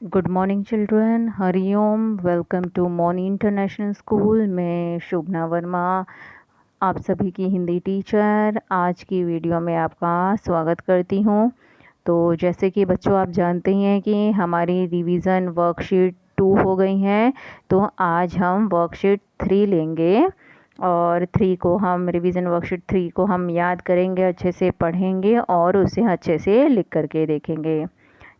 Good morning children, Hariom. Welcome to Moni international school. मैं शुभना वर्मा, आप सभी की हिंदी टीचर, आज की वीडियो में आपका स्वागत करती हूँ। तो जैसे कि बच्चों आप जानते ही हैं कि हमारी रिवीजन वर्कशीट 2 हो गई हैं, तो आज हम वर्कशीट 3 लेंगे और 3 को हम रिवीजन वर्कशीट 3 को हम याद करेंगे, अच्छे से पढ़ेंगे और उसे अच्छे से लिख करके देखेंगे।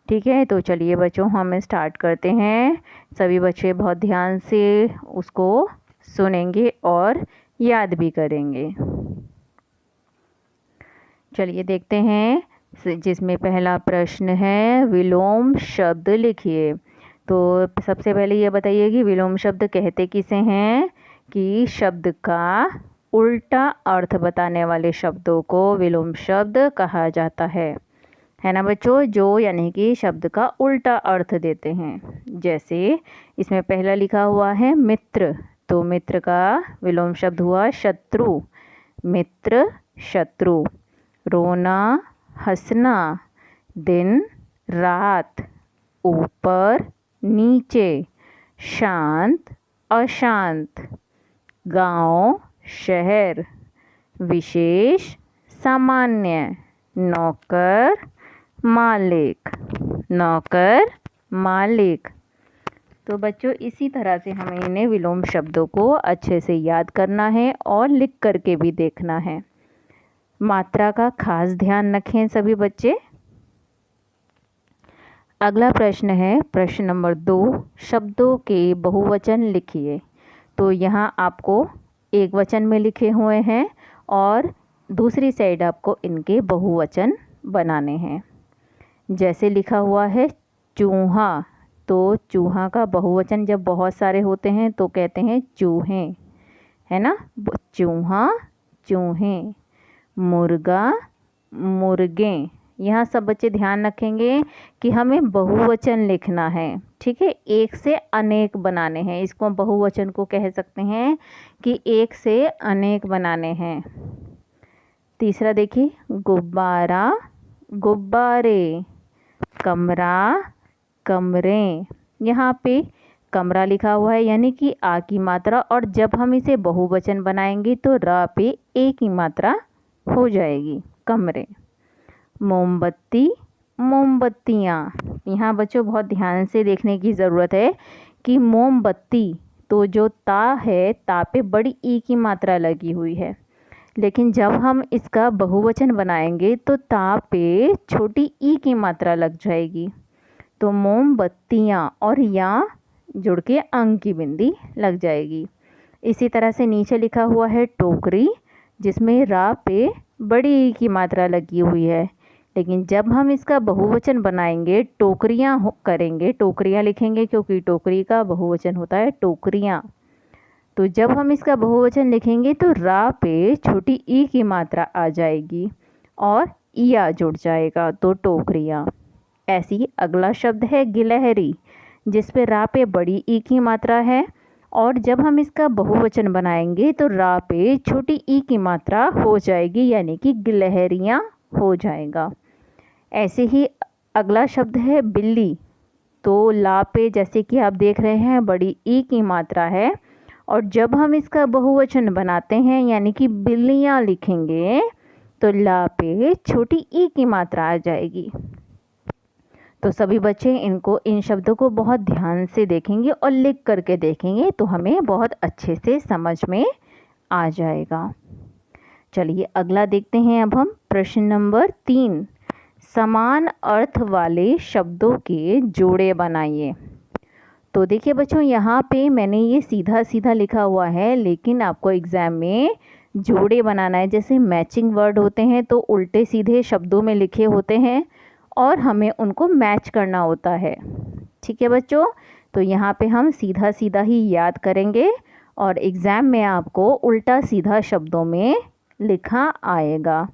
ठीक है, तो चलिए बच्चों हम स्टार्ट करते हैं। सभी बच्चे बहुत ध्यान से उसको सुनेंगे और याद भी करेंगे। चलिए देखते हैं, जिसमें पहला प्रश्न है विलोम शब्द लिखिए। तो सबसे पहले ये बताइए कि विलोम शब्द कहते किसे हैं। कि शब्द का उल्टा अर्थ बताने वाले शब्दों को विलोम शब्द कहा जाता है ना बच्चों, जो यानी कि शब्द का उल्टा अर्थ देते हैं। जैसे इसमें पहला लिखा हुआ है मित्र, तो मित्र का विलोम शब्द हुआ शत्रु। मित्र शत्रु। रोना हंसना, दिन रात, ऊपर नीचे, शांत अशांत, गांव शहर, विशेष सामान्य, नौकर मालिक। नौकर मालिक। तो बच्चों इसी तरह से हमें इन्हें विलोम शब्दों को अच्छे से याद करना है और लिख करके भी देखना है। मात्रा का खास ध्यान रखें सभी बच्चे। अगला प्रश्न है प्रश्न नंबर 2, शब्दों के बहुवचन लिखिए। तो यहाँ आपको एक वचन में लिखे हुए हैं और दूसरी साइड आपको इनके बहुवचन बनाने हैं। जैसे लिखा हुआ है चूहा, तो चूहा का बहुवचन जब बहुत सारे होते हैं तो कहते हैं चूहे, है ना। चूहा चूहे। मुर्गा मुर्गे। यहाँ सब बच्चे ध्यान रखेंगे कि हमें बहुवचन लिखना है, ठीक है। एक से अनेक बनाने हैं, इसको बहुवचन को कह सकते हैं कि एक से अनेक बनाने हैं। तीसरा देखिए गुब्बारा गुब्बारे, कमरा कमरे। यहाँ पे कमरा लिखा हुआ है यानी कि आ की मात्रा, और जब हम इसे बहुवचन बनाएंगे तो रा पे ए की मात्रा हो जाएगी, कमरे। मोमबत्ती मोमबत्तियाँ। यहाँ बच्चों बहुत ध्यान से देखने की ज़रूरत है कि मोमबत्ती, तो जो ता है, ता पे बड़ी ई की मात्रा लगी हुई है, लेकिन जब हम इसका बहुवचन बनाएंगे तो ता पे छोटी ई की मात्रा लग जाएगी, तो मोमबत्तियाँ, और यहाँ जुड़ के अंग की बिंदी लग जाएगी। इसी तरह से नीचे लिखा हुआ है टोकरी, जिसमें रा पे बड़ी ई की मात्रा लगी हुई है, लेकिन जब हम इसका बहुवचन बनाएंगे टोकरियाँ करेंगे, टोकरियाँ लिखेंगे क्योंकि टोकरी का बहुवचन होता है टोकरियाँ। तो जब हम इसका बहुवचन लिखेंगे तो रा पे छोटी ई की मात्रा आ जाएगी और इया जुड़ जाएगा, तो टोकरियाँ। ऐसी अगला शब्द है गिलहरी, जिस पे रा पे बड़ी ई की मात्रा है, और जब हम इसका बहुवचन बनाएंगे तो रा पे छोटी ई की मात्रा हो जाएगी, यानी कि गिलहरियाँ हो जाएगा। ऐसे ही अगला शब्द है बिल्ली, तो ला पे जैसे कि आप देख रहे हैं बड़ी ई की मात्रा है, और जब हम इसका बहुवचन बनाते हैं यानी कि बिल्लियाँ लिखेंगे तो ला पे छोटी ई की मात्रा आ जाएगी। तो सभी बच्चे इन शब्दों को बहुत ध्यान से देखेंगे और लिख करके देखेंगे तो हमें बहुत अच्छे से समझ में आ जाएगा। चलिए अगला देखते हैं अब हम प्रश्न नंबर 3, समान अर्थ वाले शब्दों के जोड़े बनाइए। तो देखिए बच्चों यहाँ पे मैंने ये सीधा सीधा लिखा हुआ है, लेकिन आपको एग्ज़ाम में जोड़े बनाना है। जैसे मैचिंग वर्ड होते हैं तो उल्टे सीधे शब्दों में लिखे होते हैं और हमें उनको मैच करना होता है, ठीक है बच्चों। तो यहाँ पे हम सीधा सीधा ही याद करेंगे और एग्ज़ाम में आपको उल्टा सीधा शब्दों में लिखा आएगा,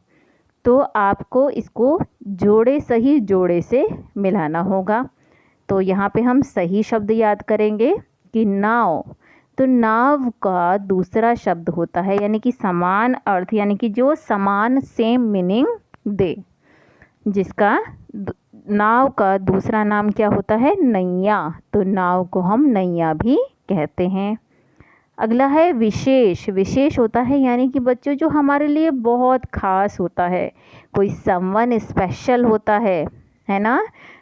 तो आपको इसको जोड़े सही जोड़े से मिलाना होगा। तो यहाँ पे हम सही शब्द याद करेंगे कि नाव, तो नाव का दूसरा शब्द होता है यानी कि समान अर्थ, यानी कि जो समान सेम मीनिंग दे, जिसका नाव का दूसरा नाम क्या होता है? नैया। तो नाव को हम नैया भी कहते हैं। अगला है विशेष। विशेष होता है यानी कि बच्चों जो हमारे लिए बहुत खास होता है, कोई समवन स्पेशल होता है ना।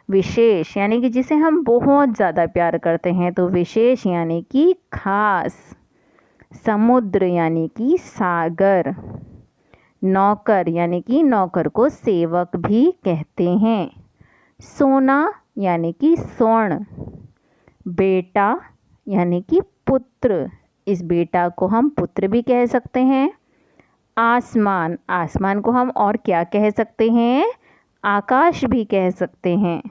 विशेष यानी कि जिसे हम बहुत ज़्यादा प्यार करते हैं, तो विशेष यानी कि खास। समुद्र यानी कि सागर। नौकर यानी कि नौकर को सेवक भी कहते हैं। सोना यानी कि स्वर्ण। बेटा यानी कि पुत्र, इस बेटा को हम पुत्र भी कह सकते हैं। आसमान, आसमान को हम और क्या कह सकते हैं? आकाश भी कह सकते हैं।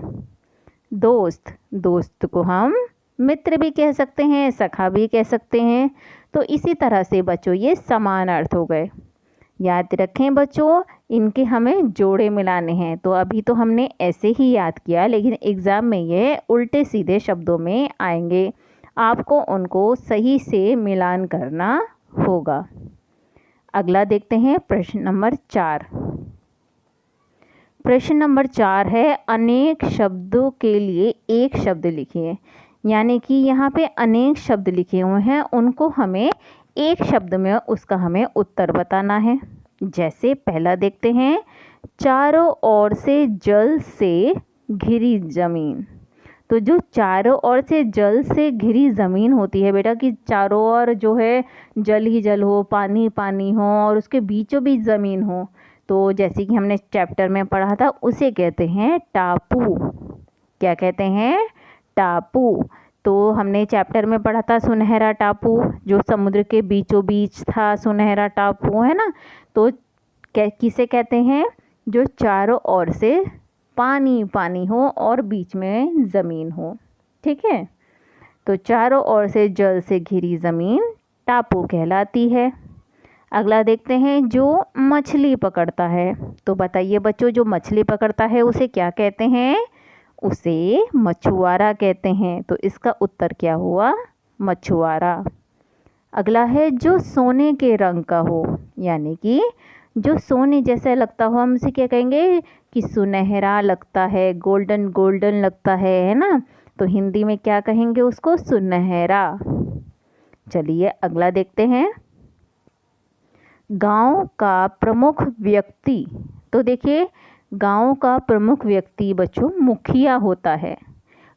दोस्त, दोस्त को हम मित्र भी कह सकते हैं, सखा भी कह सकते हैं। तो इसी तरह से बच्चों ये समान अर्थ हो गए। याद रखें बच्चों, इनके हमें जोड़े मिलाने हैं। तो अभी तो हमने ऐसे ही याद किया, लेकिन एग्ज़ाम में ये उल्टे सीधे शब्दों में आएंगे, आपको उनको सही से मिलान करना होगा। अगला देखते हैं प्रश्न नंबर 4। प्रश्न नंबर 4 है, अनेक शब्दों के लिए एक शब्द लिखिए। यानी कि यहाँ पे अनेक शब्द लिखे हुए हैं, उनको हमें एक शब्द में उसका हमें उत्तर बताना है। जैसे पहला देखते हैं, चारों ओर से जल से घिरी ज़मीन। तो जो चारों ओर से जल से घिरी ज़मीन होती है बेटा, कि चारों ओर जो है जल ही जल हो, पानी पानी हो और उसके बीचों बीच ज़मीन हो, तो जैसे कि हमने चैप्टर में पढ़ा था, उसे कहते हैं टापू। क्या कहते हैं? टापू। तो हमने चैप्टर में पढ़ा था सुनहरा टापू, जो समुद्र के बीचों बीच था सुनहरा टापू, है ना। तो किसे कहते हैं? जो चारों ओर से पानी पानी हो और बीच में ज़मीन हो। ठीक है, तो चारों ओर से जल से घिरी ज़मीन टापू कहलाती है। अगला देखते हैं, जो मछली पकड़ता है। तो बताइए बच्चों, जो मछली पकड़ता है उसे क्या कहते हैं? उसे मछुआरा कहते हैं। तो इसका उत्तर क्या हुआ? मछुआरा। अगला है, जो सोने के रंग का हो, यानी कि जो सोने जैसा लगता हो, हम उसे क्या कहेंगे? कि सुनहरा लगता है, गोल्डन गोल्डन लगता है ना। तो हिंदी में क्या कहेंगे उसको? सुनहरा। चलिए अगला देखते हैं, गांव का प्रमुख व्यक्ति। तो देखिए, गांव का प्रमुख व्यक्ति बच्चों मुखिया होता है।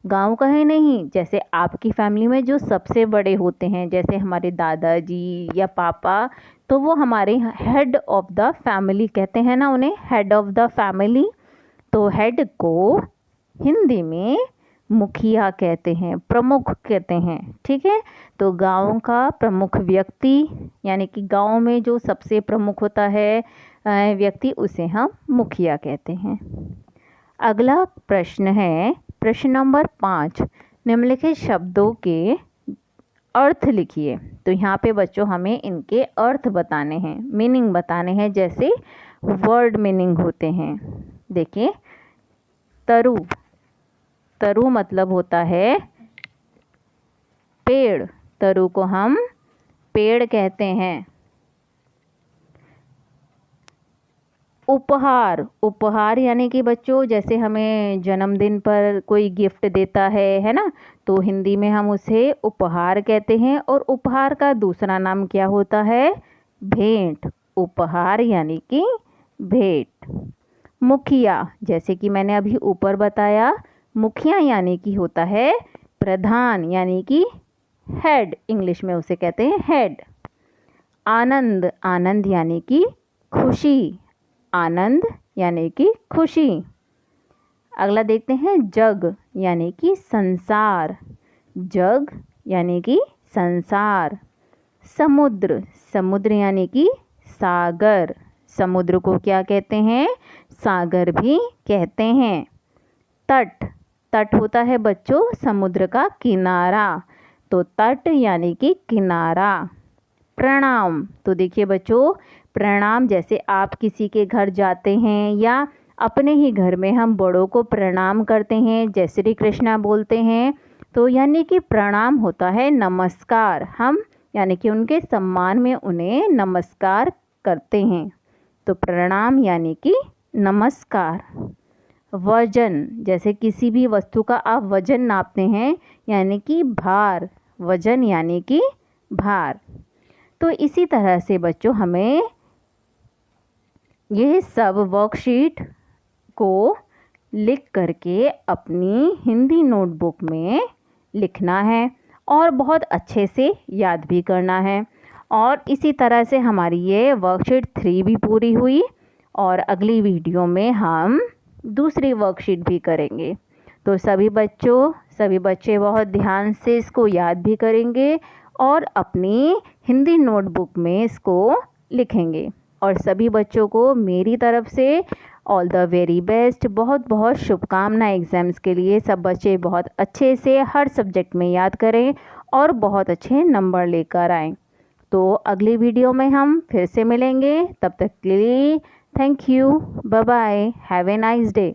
गांव का है नहीं, जैसे आपकी फैमिली में जो सबसे बड़े होते हैं, जैसे हमारे दादाजी या पापा, तो वो हमारे हेड ऑफ द फैमिली कहते हैं ना उन्हें, हेड ऑफ द फैमिली। तो हेड को हिंदी में मुखिया कहते हैं, प्रमुख कहते हैं। ठीक है, तो गांव का प्रमुख व्यक्ति यानी कि गांव में जो सबसे प्रमुख होता है व्यक्ति, उसे हम मुखिया कहते हैं। अगला प्रश्न है प्रश्न नंबर 5, निम्नलिखित शब्दों के अर्थ लिखिए। तो यहाँ पे बच्चों हमें इनके अर्थ बताने हैं, मीनिंग बताने हैं, जैसे वर्ड मीनिंग होते हैं। देखिए, तरु, तरु मतलब होता है पेड़, तरु को हम पेड़ कहते हैं। उपहार, उपहार यानी कि बच्चों जैसे हमें जन्मदिन पर कोई गिफ्ट देता है ना, तो हिंदी में हम उसे उपहार कहते हैं। और उपहार का दूसरा नाम क्या होता है? भेंट। उपहार यानी कि भेंट। मुखिया, जैसे कि मैंने अभी ऊपर बताया, मुखिया यानी कि होता है प्रधान, यानी कि हेड, इंग्लिश में उसे कहते हैं हेड। आनंद, आनंद यानी कि खुशी, आनंद यानी कि खुशी। अगला देखते हैं, जग यानी कि संसार, जग यानी कि संसार। समुद्र, समुद्र यानी कि सागर, समुद्र को क्या कहते हैं? सागर भी कहते हैं। तट, तट होता है बच्चों समुद्र का किनारा, तो तट यानी कि किनारा। प्रणाम, तो देखिए बच्चों, प्रणाम जैसे आप किसी के घर जाते हैं या अपने ही घर में हम बड़ों को प्रणाम करते हैं, जय श्री कृष्णा बोलते हैं, तो यानी कि प्रणाम होता है नमस्कार। हम यानी कि उनके सम्मान में उन्हें नमस्कार करते हैं, तो प्रणाम यानी कि नमस्कार। वजन, जैसे किसी भी वस्तु का आप वजन नापते हैं यानी कि भार, वजन यानी कि भार। तो इसी तरह से बच्चों हमें ये सब वर्कशीट को लिख करके अपनी हिंदी नोटबुक में लिखना है और बहुत अच्छे से याद भी करना है। और इसी तरह से हमारी ये वर्कशीट 3 भी पूरी हुई और अगली वीडियो में हम दूसरी वर्कशीट भी करेंगे। तो सभी बच्चे बहुत ध्यान से इसको याद भी करेंगे और अपनी हिंदी नोटबुक में इसको लिखेंगे। और सभी बच्चों को मेरी तरफ से ऑल द वेरी बेस्ट, बहुत बहुत शुभकामनाएं एग्ज़ाम्स के लिए। सब बच्चे बहुत अच्छे से हर सब्जेक्ट में याद करें और बहुत अच्छे नंबर लेकर आएँ। तो अगली वीडियो में हम फिर से मिलेंगे, तब तक के लिए thank you, bye bye, have a nice day.